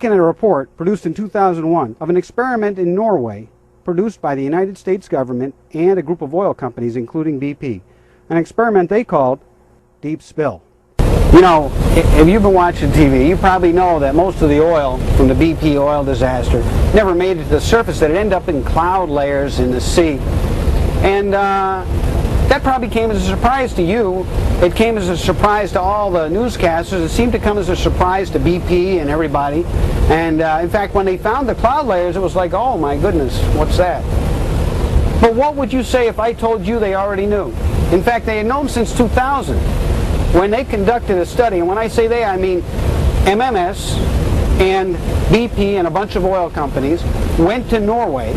looking at a report produced in 2001 of an experiment in Norway produced by the United States government and a group of oil companies, including BP. An experiment they called Deep Spill. You know, if you've been watching TV, you probably know that most of the oil from the BP oil disaster never made it to the surface, that it ended up in cloud layers in the sea. And that probably came as a surprise to you. It came as a surprise to all the newscasters. It seemed to come as a surprise to BP and everybody. And in fact, when they found the cloud layers, it was like, oh my goodness, what's that? But what would you say if I told you they already knew? In fact, they had known since 2000 when they conducted a study. And when I say they, I mean MMS and BP and a bunch of oil companies went to Norway,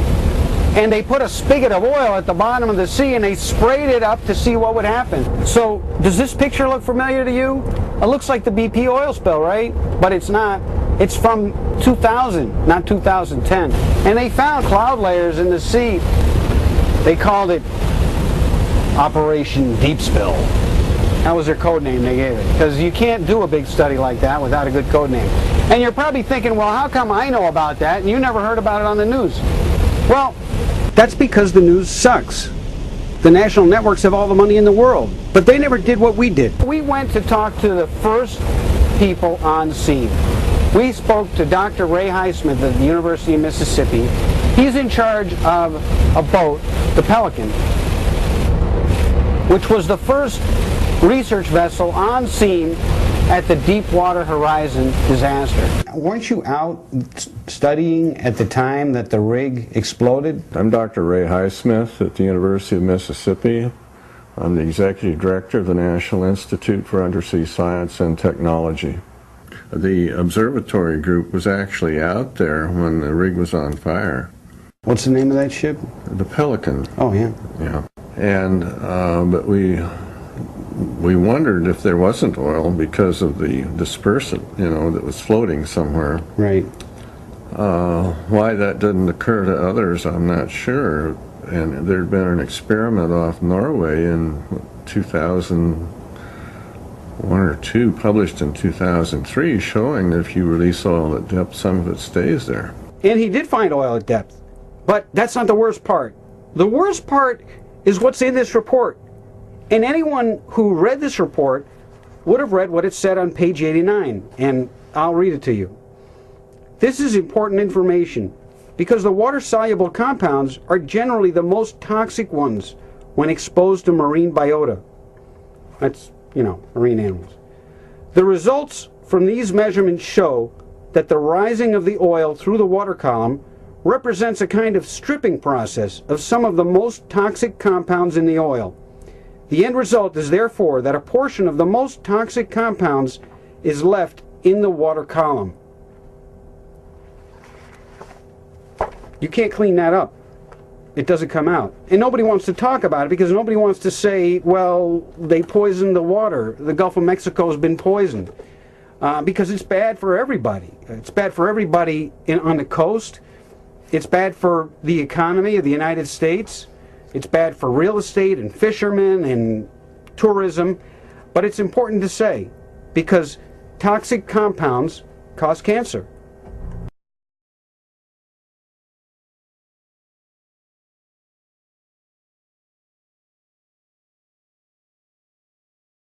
and they put a spigot of oil at the bottom of the sea and they sprayed it up to see what would happen. So does this picture look familiar to you? It looks like the BP oil spill, right? But it's not. It's from 2000, not 2010. And they found cloud layers in the sea. They called it Operation Deep Spill. That was their code name they gave it, because you can't do a big study like that without a good code name. And you're probably thinking, well, how come I know about that and you never heard about it on the news? Well, that's because the news sucks. The national networks have all the money in the world, but they never did what we did. We went to talk to the first people on scene. We spoke to Dr. Ray Highsmith at the University of Mississippi. He's in charge of a boat, the Pelican, which was the first research vessel on scene at the Deepwater Horizon disaster. Weren't you out studying at the time that the rig exploded? I'm Dr. Ray Highsmith at the University of Mississippi. I'm the Executive Director of the National Institute for Undersea Science and Technology. The observatory group was actually out there when the rig was on fire. What's the name of that ship? The Pelican. Oh, yeah. Yeah. And, but we wondered if there wasn't oil because of the dispersant, you know, that was floating somewhere. Right. Why that didn't occur to others, I'm not sure. And there had been an experiment off Norway in 2001 or 2, published in 2003, showing that if you release oil at depth, some of it stays there. And he did find oil at depth. But that's not the worst part. The worst part is what's in this report. And anyone who read this report would have read what it said on page 89, and I'll read it to you. This is important information because the water-soluble compounds are generally the most toxic ones when exposed to marine biota. That's, you know, marine animals. The results from these measurements show that the rising of the oil through the water column represents a kind of stripping process of some of the most toxic compounds in the oil. The end result is therefore that a portion of the most toxic compounds is left in the water column. You can't clean that up. It doesn't come out. And nobody wants to talk about it because nobody wants to say, well, they poisoned the water. The Gulf of Mexico has been poisoned. Because it's bad for everybody. It's bad for everybody on the coast. It's bad for the economy of the United States. It's bad for real estate and fishermen and tourism. But it's important to say because toxic compounds cause cancer.